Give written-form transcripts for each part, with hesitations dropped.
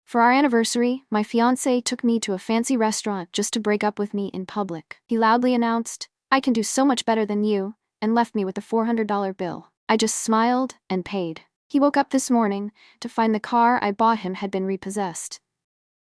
For our anniversary, my fiancé took me to a fancy restaurant just to break up with me in public. He loudly announced, "I can do so much better than you," and left me with a $400 bill. I just smiled and paid. He woke up this morning to find the car I bought him had been repossessed.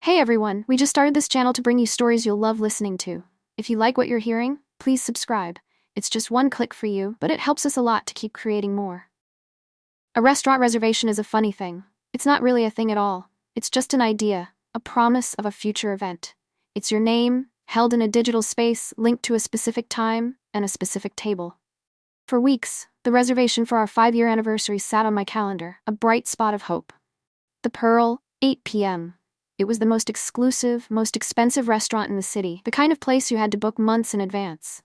Hey everyone, we just started this channel to bring you stories you'll love listening to. If you like what you're hearing, please subscribe. It's just one click for you, but it helps us a lot to keep creating more. A restaurant reservation is a funny thing. It's not really a thing at all. It's just an idea, a promise of a future event. It's your name, held in a digital space linked to a specific time and a specific table. For weeks, the reservation for our 5-year anniversary sat on my calendar, a bright spot of hope. The Pearl, 8 p.m. It was the most exclusive, most expensive restaurant in the city, the kind of place you had to book months in advance.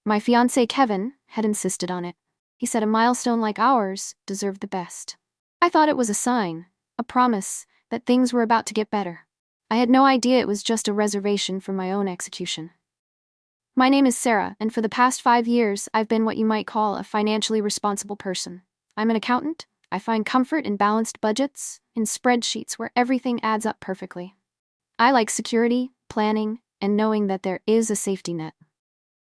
My fiancé Kevin had insisted on it. He said a milestone like ours deserved the best. I thought it was a sign, a promise, that things were about to get better. I had no idea it was just a reservation for my own execution. My name is Sarah, and for the past 5 years, I've been what you might call a financially responsible person. I'm an accountant. I find comfort in balanced budgets, in spreadsheets where everything adds up perfectly. I like security, planning, and knowing that there is a safety net.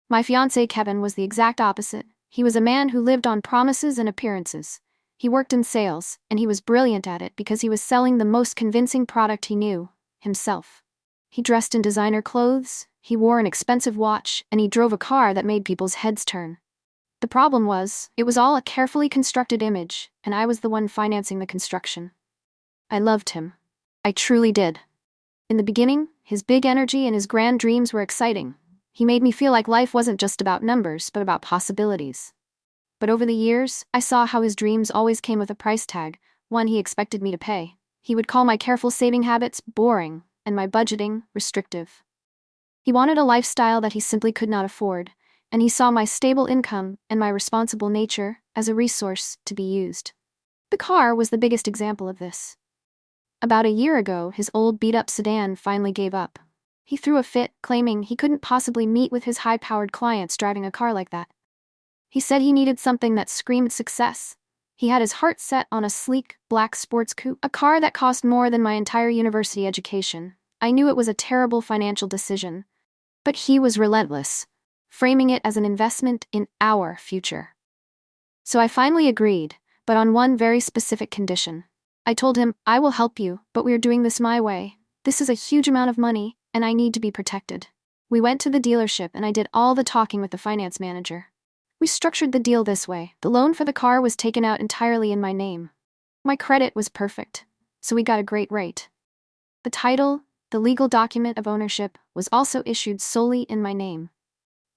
My fiancé Kevin was the exact opposite. He was a man who lived on promises and appearances. He worked in sales, and he was brilliant at it because he was selling the most convincing product he knew, himself. He dressed in designer clothes, he wore an expensive watch, and he drove a car that made people's heads turn. The problem was, it was all a carefully constructed image, and I was the one financing the construction. I loved him. I truly did. In the beginning, his big energy and his grand dreams were exciting. He made me feel like life wasn't just about numbers, but about possibilities. But over the years, I saw how his dreams always came with a price tag, one he expected me to pay. He would call my careful saving habits boring, and my budgeting restrictive. He wanted a lifestyle that he simply could not afford, and he saw my stable income and my responsible nature as a resource to be used. The car was the biggest example of this. About a year ago, his old beat-up sedan finally gave up. He threw a fit, claiming he couldn't possibly meet with his high-powered clients driving a car like that. He said he needed something that screamed success. He had his heart set on a sleek, black sports coupe, a car that cost more than my entire university education. I knew it was a terrible financial decision, but he was relentless, framing it as an investment in our future. So I finally agreed, but on one very specific condition. I told him, "I will help you, but we're doing this my way. This is a huge amount of money, and I need to be protected." We went to the dealership and I did all the talking with the finance manager. We structured the deal this way. The loan for the car was taken out entirely in my name. My credit was perfect, so we got a great rate. The title, the legal document of ownership, was also issued solely in my name.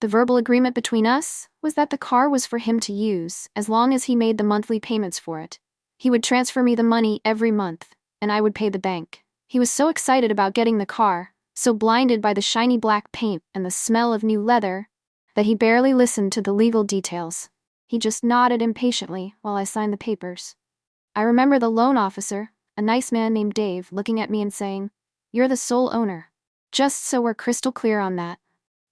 The verbal agreement between us was that the car was for him to use as long as he made the monthly payments for it. He would transfer me the money every month, and I would pay the bank. He was so excited about getting the car, so blinded by the shiny black paint and the smell of new leather, that he barely listened to the legal details. He just nodded impatiently while I signed the papers. I remember the loan officer, a nice man named Dave, looking at me and saying, "You're the sole owner." Just so we're crystal clear on that.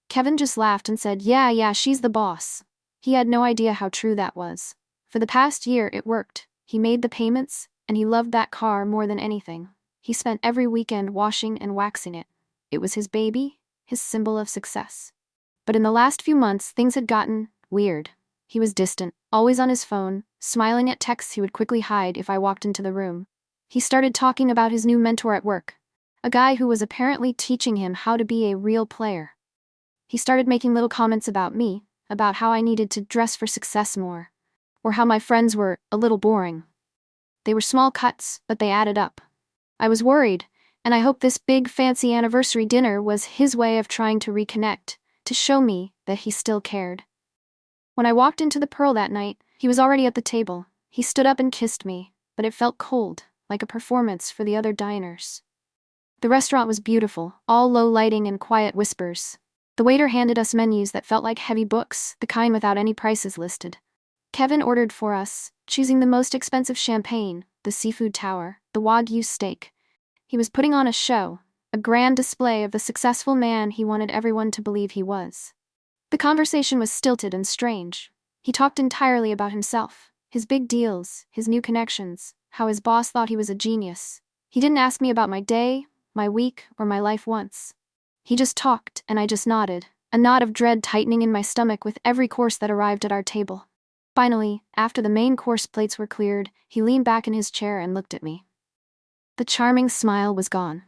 Kevin just laughed and said, Yeah, she's the boss." He had no idea how true that was. For the past year, it worked. He made the payments, and he loved that car more than anything. He spent every weekend washing and waxing it. It was his baby, his symbol of success. But in the last few months, things had gotten weird. He was distant, always on his phone, smiling at texts he would quickly hide if I walked into the room. He started talking about his new mentor at work, a guy who was apparently teaching him how to be a real player. He started making little comments about me, about how I needed to dress for success more, or how my friends were a little boring. They were small cuts, but they added up. I was worried, and I hoped this big fancy anniversary dinner was his way of trying to reconnect, to show me that he still cared. When I walked into the Pearl that night, he was already at the table. He stood up and kissed me, but it felt cold, like a performance for the other diners. The restaurant was beautiful, all low lighting and quiet whispers. The waiter handed us menus that felt like heavy books, the kind without any prices listed. Kevin ordered for us, choosing the most expensive champagne, the seafood tower, the Wagyu steak. He was putting on a show, a grand display of the successful man he wanted everyone to believe he was. The conversation was stilted and strange. He talked entirely about himself, his big deals, his new connections, how his boss thought he was a genius. He didn't ask me about my day, my week, or my life once. He just talked, and I just nodded, a knot of dread tightening in my stomach with every course that arrived at our table. Finally, after the main course plates were cleared, he leaned back in his chair and looked at me. The charming smile was gone.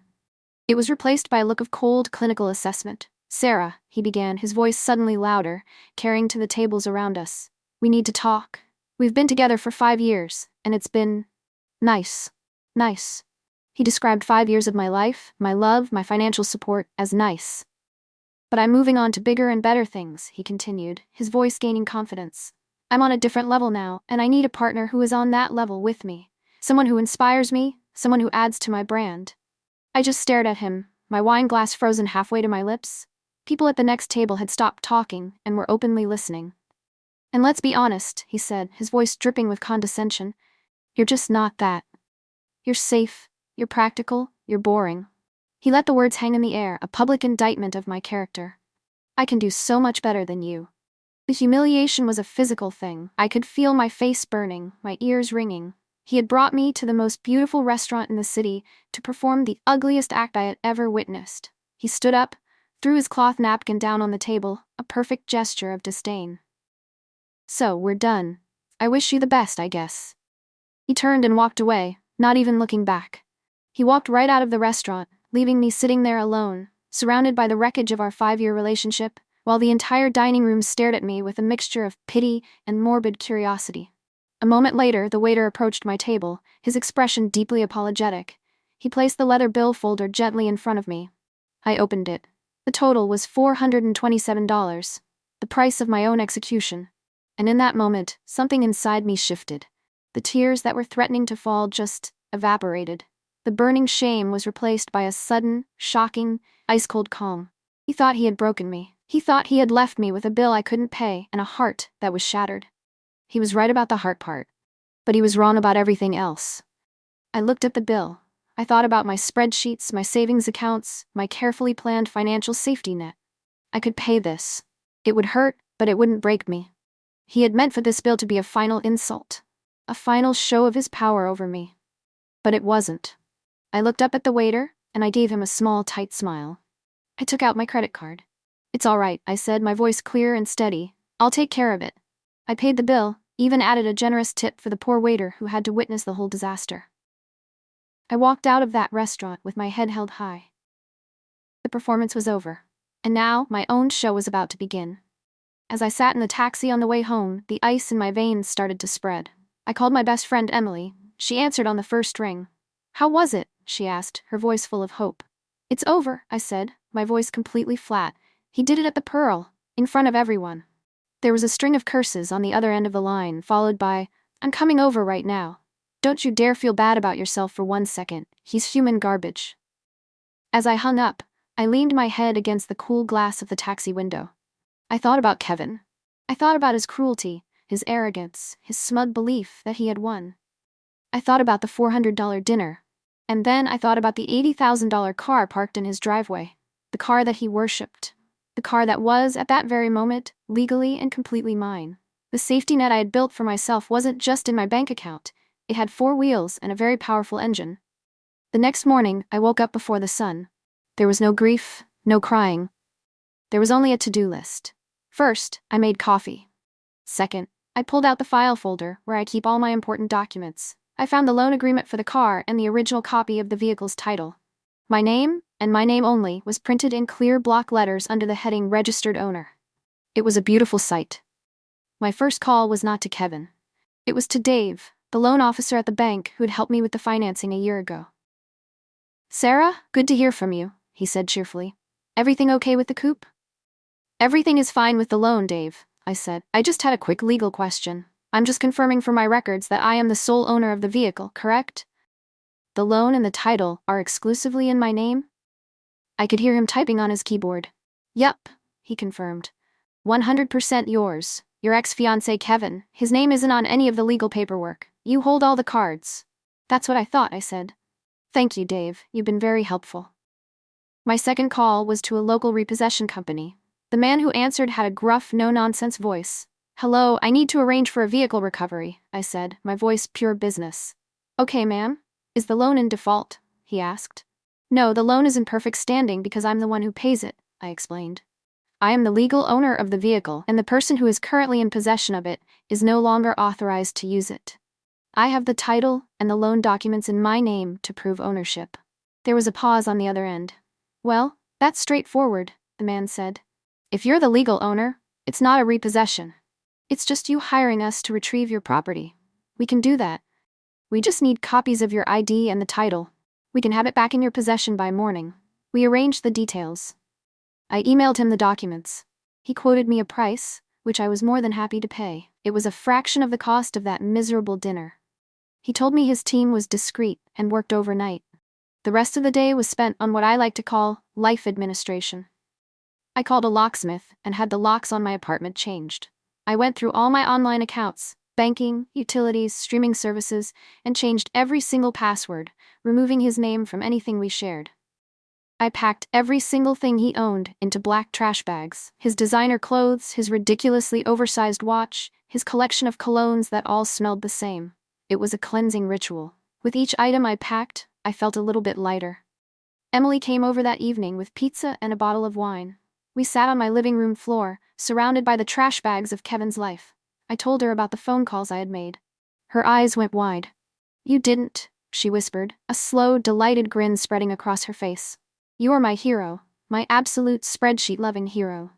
It was replaced by a look of cold, clinical assessment. "Sarah," he began, his voice suddenly louder, carrying to the tables around us. "We need to talk. We've been together for 5 years, and it's been nice. Nice." He described 5 years of my life, my love, my financial support as nice. "But I'm moving on to bigger and better things," he continued, his voice gaining confidence. "I'm on a different level now, and I need a partner who is on that level with me. Someone who inspires me, someone who adds to my brand." I just stared at him, my wine glass frozen halfway to my lips. People at the next table had stopped talking and were openly listening. "And let's be honest," he said, his voice dripping with condescension. "You're just not that. You're safe, you're practical, you're boring." He let the words hang in the air, a public indictment of my character. "I can do so much better than you." The humiliation was a physical thing. I could feel my face burning, my ears ringing. He had brought me to the most beautiful restaurant in the city to perform the ugliest act I had ever witnessed. He stood up, threw his cloth napkin down on the table, a perfect gesture of disdain. "So, we're done. I wish you the best, I guess." He turned and walked away, not even looking back. He walked right out of the restaurant, leaving me sitting there alone, surrounded by the wreckage of our 5-year relationship, while the entire dining room stared at me with a mixture of pity and morbid curiosity. A moment later, the waiter approached my table, his expression deeply apologetic. He placed the leather bill folder gently in front of me. I opened it. The total was $427, the price of my own execution. And in that moment, something inside me shifted. The tears that were threatening to fall just evaporated. The burning shame was replaced by a sudden, shocking, ice-cold calm. He thought he had broken me. He thought he had left me with a bill I couldn't pay and a heart that was shattered. He was right about the heart part, but he was wrong about everything else. I looked at the bill. I thought about my spreadsheets, my savings accounts, my carefully planned financial safety net. I could pay this. It would hurt, but it wouldn't break me. He had meant for this bill to be a final insult, a final show of his power over me. But it wasn't. I looked up at the waiter, and I gave him a small, tight smile. I took out my credit card. "It's all right," I said, my voice clear and steady. "I'll take care of it." I paid the bill, even added a generous tip for the poor waiter who had to witness the whole disaster. I walked out of that restaurant with my head held high. The performance was over, and now my own show was about to begin. As I sat in the taxi on the way home, the ice in my veins started to spread. I called my best friend Emily. She answered on the first ring. "How was it?" she asked, her voice full of hope. "It's over," I said, my voice completely flat. "He did it at the Pearl, in front of everyone." There was a string of curses on the other end of the line, followed by, "I'm coming over right now. Don't you dare feel bad about yourself for 1 second. He's human garbage." As I hung up, I leaned my head against the cool glass of the taxi window. I thought about Kevin. I thought about his cruelty, his arrogance, his smug belief that he had won. I thought about the $400 dinner. And then I thought about the $80,000 car parked in his driveway. The car that he worshipped. The car that was, at that very moment, legally and completely mine. The safety net I had built for myself wasn't just in my bank account. It had 4 wheels and a very powerful engine. The next morning, I woke up before the sun. There was no grief, no crying. There was only a to-do list. First, I made coffee. Second, I pulled out the file folder where I keep all my important documents. I found the loan agreement for the car and the original copy of the vehicle's title. My name, and my name only, was printed in clear block letters under the heading Registered Owner. It was a beautiful sight. My first call was not to Kevin. It was to Dave, the loan officer at the bank who had helped me with the financing a year ago. "Sarah, good to hear from you," he said cheerfully. "Everything okay with the coupe?" "Everything is fine with the loan, Dave," I said. "I just had a quick legal question. I'm just confirming for my records that I am the sole owner of the vehicle, correct? The loan and the title are exclusively in my name?" I could hear him typing on his keyboard. "Yup," he confirmed. 100% yours. Your ex-fiancé Kevin. His name isn't on any of the legal paperwork. You hold all the cards." "That's what I thought," I said. "Thank you, Dave. You've been very helpful." My second call was to a local repossession company. The man who answered had a gruff, no-nonsense voice. "Hello, I need to arrange for a vehicle recovery," I said, my voice pure business. "Okay, ma'am. Is the loan in default?" he asked. No, the loan is in perfect standing because I'm the one who pays it, I explained. I am the legal owner of the vehicle, and the person who is currently in possession of it is no longer authorized to use it. I have the title and the loan documents in my name to prove ownership. There was a pause on the other end. Well, that's straightforward, the man said. If you're the legal owner, it's not a repossession. It's just you hiring us to retrieve your property. We can do that. We just need copies of your ID and the title. We can have it back in your possession by morning. We arranged the details. I emailed him the documents. He quoted me a price, which I was more than happy to pay. It was a fraction of the cost of that miserable dinner. He told me his team was discreet and worked overnight. The rest of the day was spent on what I like to call life administration. I called a locksmith and had the locks on my apartment changed. I went through all my online accounts, banking, utilities, streaming services, and changed every single password, removing his name from anything we shared. I packed every single thing he owned into black trash bags. His designer clothes, his ridiculously oversized watch, his collection of colognes that all smelled the same. It was a cleansing ritual. With each item I packed, I felt a little bit lighter. Emily came over that evening with pizza and a bottle of wine. We sat on my living room floor, surrounded by the trash bags of Kevin's life. I told her about the phone calls I had made. Her eyes went wide. You didn't, she whispered, a slow, delighted grin spreading across her face. You are my hero, my absolute spreadsheet-loving hero.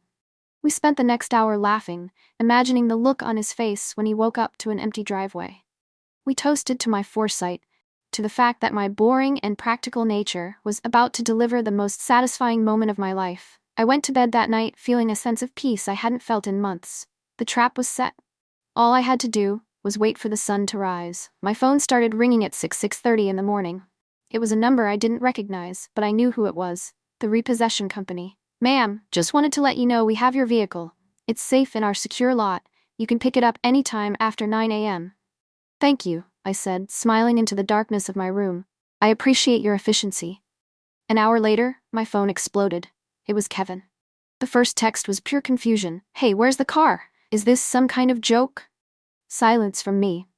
We spent the next hour laughing, imagining the look on his face when he woke up to an empty driveway. We toasted to my foresight, to the fact that my boring and practical nature was about to deliver the most satisfying moment of my life. I went to bed that night feeling a sense of peace I hadn't felt in months. The trap was set. All I had to do was wait for the sun to rise. My phone started ringing at 6:30 in the morning. It was a number I didn't recognize, but I knew who it was. The repossession company. Ma'am, just wanted to let you know we have your vehicle. It's safe in our secure lot. You can pick it up anytime after 9 a.m. Thank you, I said, smiling into the darkness of my room. I appreciate your efficiency. An hour later, my phone exploded. It was Kevin. The first text was pure confusion. Hey, where's the car? Is this some kind of joke? Silence from me.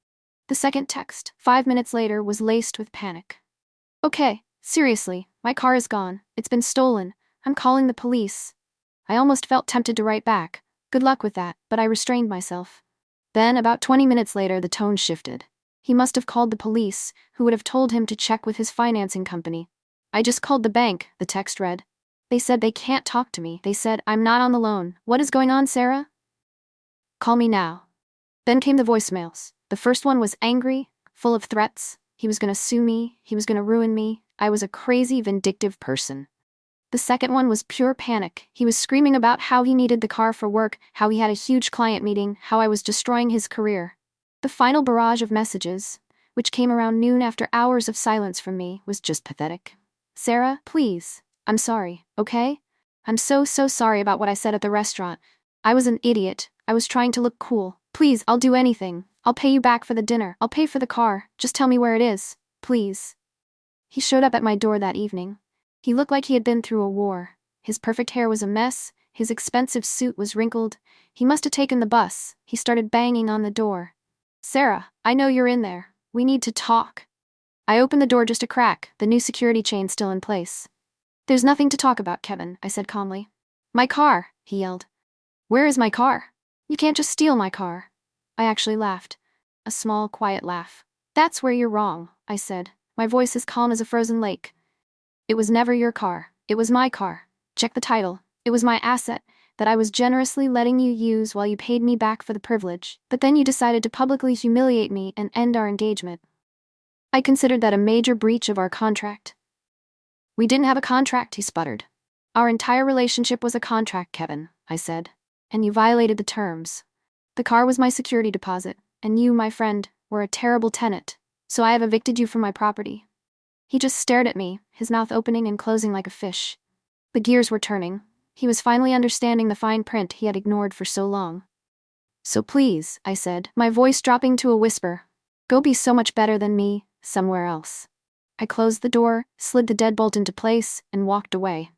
The second text, 5 minutes later, was laced with panic. Okay, seriously, my car is gone. It's been stolen. I'm calling the police. I almost felt tempted to write back. Good luck with that, but I restrained myself. Then, about 20 minutes later, the tone shifted. He must have called the police, who would have told him to check with his financing company. I just called the bank, the text read. They said they can't talk to me. They said, I'm not on the loan. What is going on, Sarah? Call me now. Then came the voicemails. The first one was angry, full of threats. He was going to sue me. He was going to ruin me. I was a crazy, vindictive person. The second one was pure panic. He was screaming about how he needed the car for work, how he had a huge client meeting, how I was destroying his career. The final barrage of messages, which came around noon after hours of silence from me, was just pathetic. Sarah, please. I'm sorry, okay? I'm so sorry about what I said at the restaurant. I was an idiot. I was trying to look cool. Please, I'll do anything. I'll pay you back for the dinner. I'll pay for the car. Just tell me where it is, please. He showed up at my door that evening. He looked like he had been through a war. His perfect hair was a mess. His expensive suit was wrinkled. He must have taken the bus. He started banging on the door. Sarah, I know you're in there. We need to talk. I opened the door just a crack, the new security chain still in place. There's nothing to talk about, Kevin, I said calmly. My car, he yelled. Where is my car? You can't just steal my car. I actually laughed. A small, quiet laugh. That's where you're wrong, I said, my voice as calm as a frozen lake. It was never your car. It was my car. Check the title. It was my asset that I was generously letting you use while you paid me back for the privilege. But then you decided to publicly humiliate me and end our engagement. I considered that a major breach of our contract. We didn't have a contract, he sputtered. Our entire relationship was a contract, Kevin, I said. And you violated the terms. The car was my security deposit, and you, my friend, were a terrible tenant, so I have evicted you from my property. He just stared at me, his mouth opening and closing like a fish. The gears were turning. He was finally understanding the fine print he had ignored for so long. So please, I said, my voice dropping to a whisper, go be so much better than me, somewhere else. I closed the door, slid the deadbolt into place, and walked away.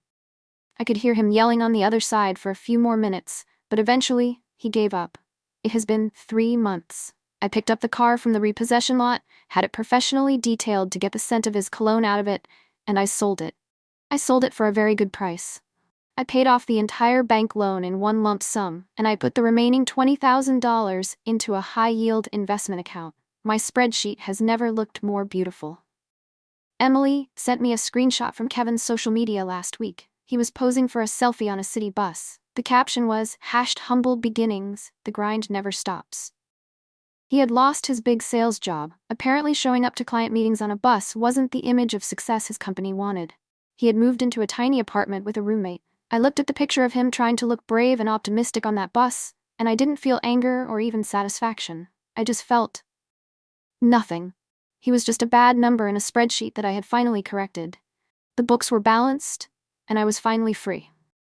I could hear him yelling on the other side for a few more minutes, but eventually, he gave up. It has been 3 months. I picked up the car from the repossession lot, had it professionally detailed to get the scent of his cologne out of it, and I sold it. I sold it for a very good price. I paid off the entire bank loan in one lump sum, and I put the remaining $20,000 into a high-yield investment account. My spreadsheet has never looked more beautiful. Emily sent me a screenshot from Kevin's social media last week. He was posing for a selfie on a city bus. The caption was, #humble beginnings, the grind never stops. He had lost his big sales job. Apparently showing up to client meetings on a bus wasn't the image of success his company wanted. He had moved into a tiny apartment with a roommate. I looked at the picture of him trying to look brave and optimistic on that bus, and I didn't feel anger or even satisfaction. I just felt nothing. He was just a bad number in a spreadsheet that I had finally corrected. The books were balanced, and I was finally free.